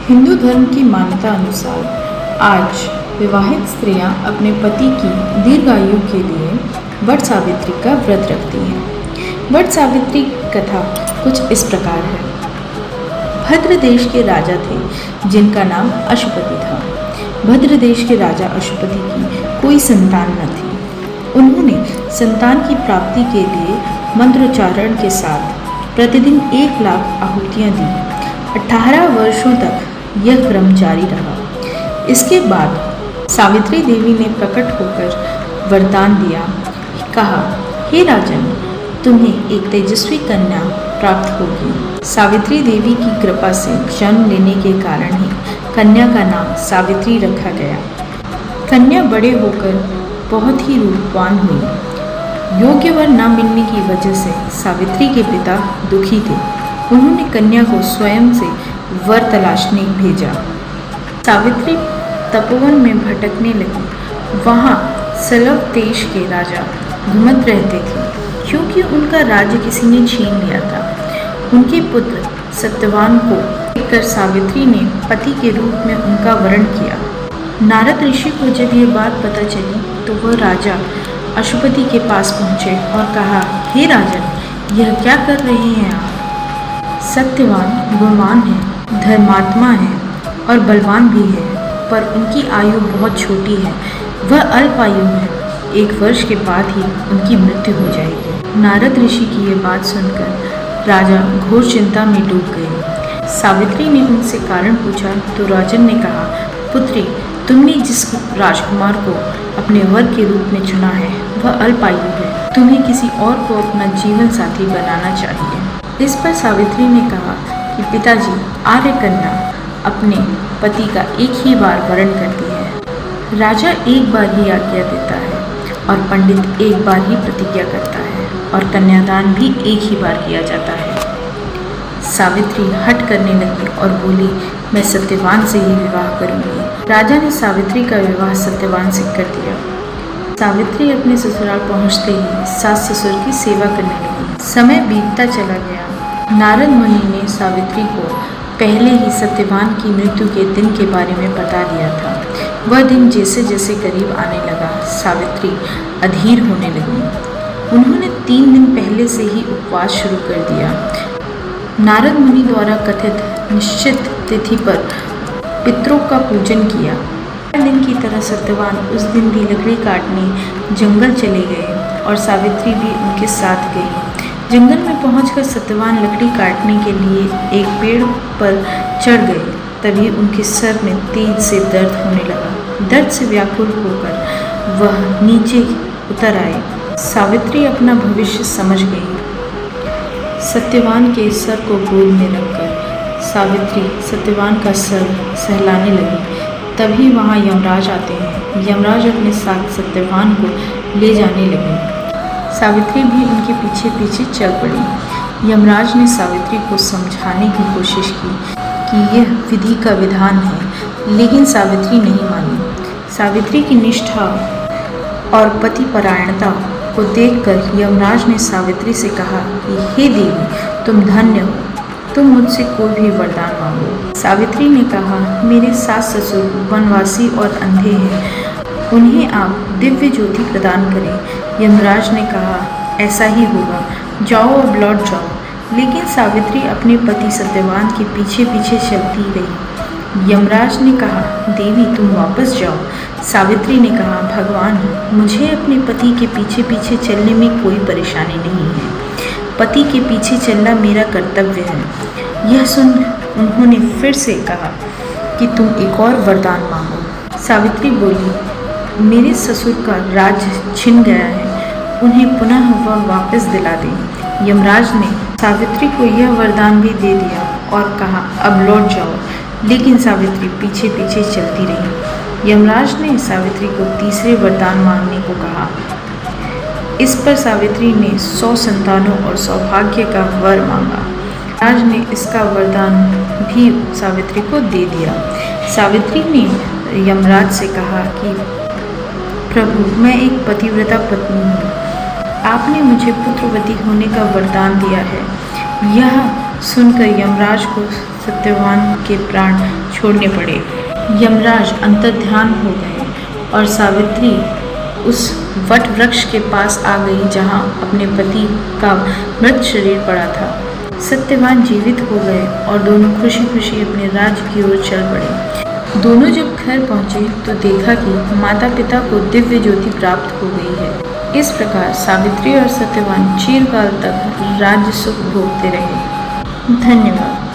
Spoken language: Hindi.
हिंदू धर्म की मान्यता अनुसार आज विवाहित स्त्रियां अपने पति की दीर्घायु के लिए वट सावित्री का व्रत रखती हैं। वट सावित्री कथा कुछ इस प्रकार है। भद्र देश के राजा थे जिनका नाम अशुपति था। भद्र देश के राजा अशुपति की कोई संतान न थी। उन्होंने संतान की प्राप्ति के लिए मंत्रोच्चारण के साथ प्रतिदिन 1 लाख आहुतियाँ दी। 18 वर्षों तक यह क्रम जारी रहा। इसके बाद सावित्री देवी ने प्रकट होकर वरदान दिया। कहा, हे राजन, तुम्हें एक तेजस्वी कन्या प्राप्त होगी। सावित्री देवी की कृपा से जन्म लेने के कारण ही कन्या का नाम सावित्री रखा गया। कन्या बड़े होकर बहुत ही रूपवान हुई। योग्य वर न मिलने की वजह से सावित्री के पिता दुखी थे। उन्होंने कन्या को स्वयं से वर तलाशने भेजा। सावित्री तपोवन में भटकने लगी। वहाँ सलव देश के राजा घुमत रहते थे, क्योंकि उनका राज्य किसी ने छीन लिया था। उनके पुत्र सत्यवान को देखकर सावित्री ने पति के रूप में उनका वरण किया। नारद ऋषि को जब ये बात पता चली तो वह राजा अशुपति के पास पहुँचे और कहा, हे राजन, यह क्या कर रहे हैं आप? सत्यवान गुणवान है, धर्मात्मा है और बलवान भी है, पर उनकी आयु बहुत छोटी है। वह अल्प आयु है। 1 वर्ष के बाद ही उनकी मृत्यु हो जाएगी। नारद ऋषि की ये बात सुनकर राजा घोर चिंता में डूब गए। सावित्री ने उनसे कारण पूछा तो राजन ने कहा, पुत्री, तुमने जिस राजकुमार को अपने वर के रूप में चुना है वह अल्प आयु है। तुम्हें किसी और को अपना जीवन साथी बनाना चाहिए। इस पर सावित्री ने कहा कि पिताजी, आर्य कन्या अपने पति का एक ही बार वरण करती है। राजा एक बार ही आज्ञा देता है और पंडित एक बार ही प्रतिज्ञा करता है और कन्यादान भी एक ही बार किया जाता है। सावित्री हट करने लगी और बोली, मैं सत्यवान से ही विवाह करूंगी। राजा ने सावित्री का विवाह सत्यवान से कर दिया। सावित्री अपने ससुराल पहुंचते ही सास ससुर की सेवा करने लगी। समय बीतता चला गया। नारद मुनि ने सावित्री को पहले ही सत्यवान की मृत्यु के दिन के बारे में बता दिया था। वह दिन जैसे जैसे करीब आने लगा, सावित्री अधीर होने लगी। उन्होंने 3 दिन पहले से ही उपवास शुरू कर दिया। नारद मुनि द्वारा कथित निश्चित तिथि पर पितरों का पूजन किया। हर दिन की तरह सत्यवान उस दिन भी लकड़ी काटने जंगल चले गए और सावित्री भी उनके साथ गई। जंगल में पहुंचकर सत्यवान लकड़ी काटने के लिए एक पेड़ पर चढ़ गए। तभी उनके सर में तेज से दर्द होने लगा। दर्द से व्याकुल होकर वह नीचे उतर आए। सावित्री अपना भविष्य समझ गई। सत्यवान के सर को गोद में रखकर सावित्री सत्यवान का सर सहलाने लगी। तभी वहाँ यमराज आते हैं। यमराज अपने साथ सत्यवान को ले जाने लगे। सावित्री भी उनके पीछे पीछे चल पड़ी। यमराज ने सावित्री को समझाने की कोशिश की कि यह विधि का विधान है, लेकिन सावित्री नहीं मानी। सावित्री की निष्ठा और पतिपरायणता को देखकर यमराज ने सावित्री से कहा कि हे देवी, तुम धन्य हो, तुम मुझसे कोई भी वरदान मांगो। सावित्री ने कहा, मेरे सास ससुर वनवासी और अंधे हैं, उन्हें आप दिव्य ज्योति प्रदान करें। यमराज ने कहा, ऐसा ही होगा, जाओ अब लौट जाओ। लेकिन सावित्री अपने पति सत्यवान के पीछे पीछे चलती रही। यमराज ने कहा, देवी, तुम वापस जाओ। सावित्री ने कहा, भगवान, मुझे अपने पति के पीछे पीछे चलने में कोई परेशानी नहीं है। पति के पीछे चलना मेरा कर्तव्य है। यह सुन उन्होंने फिर से कहा कि तुम एक और वरदान मांगो। सावित्री बोली, मेरे ससुर का राज्य छिन गया है, उन्हें पुनः वह वापस दिला दें। यमराज ने सावित्री को यह वरदान भी दे दिया और कहा, अब लौट जाओ। लेकिन सावित्री पीछे पीछे चलती रही। यमराज ने सावित्री को तीसरे वरदान मांगने को कहा। इस पर सावित्री ने 100 संतानों और सौभाग्य का वर मांगा। राज ने इसका वरदान भी सावित्री को दे दिया। सावित्री ने यमराज से कहा कि प्रभु, मैं एक पतिव्रता पत्नी हूँ। आपने मुझे पुत्रवती होने का वरदान दिया है। यह सुनकर यमराज को सत्यवान के प्राण छोड़ने पड़े। यमराज अंतर्ध्यान हो गए और सावित्री उस वट वृक्ष के पास आ गई जहाँ अपने पति का मृत शरीर पड़ा था। सत्यवान जीवित हो गए और दोनों खुशी खुशी अपने राज्य की ओर चल पड़े। दोनों जब घर पहुँचे तो देखा कि माता पिता को दिव्य ज्योति प्राप्त हो गई है। इस प्रकार सावित्री और सत्यवान चिरकाल तक राज्य सुख भोगते रहे। धन्यवाद।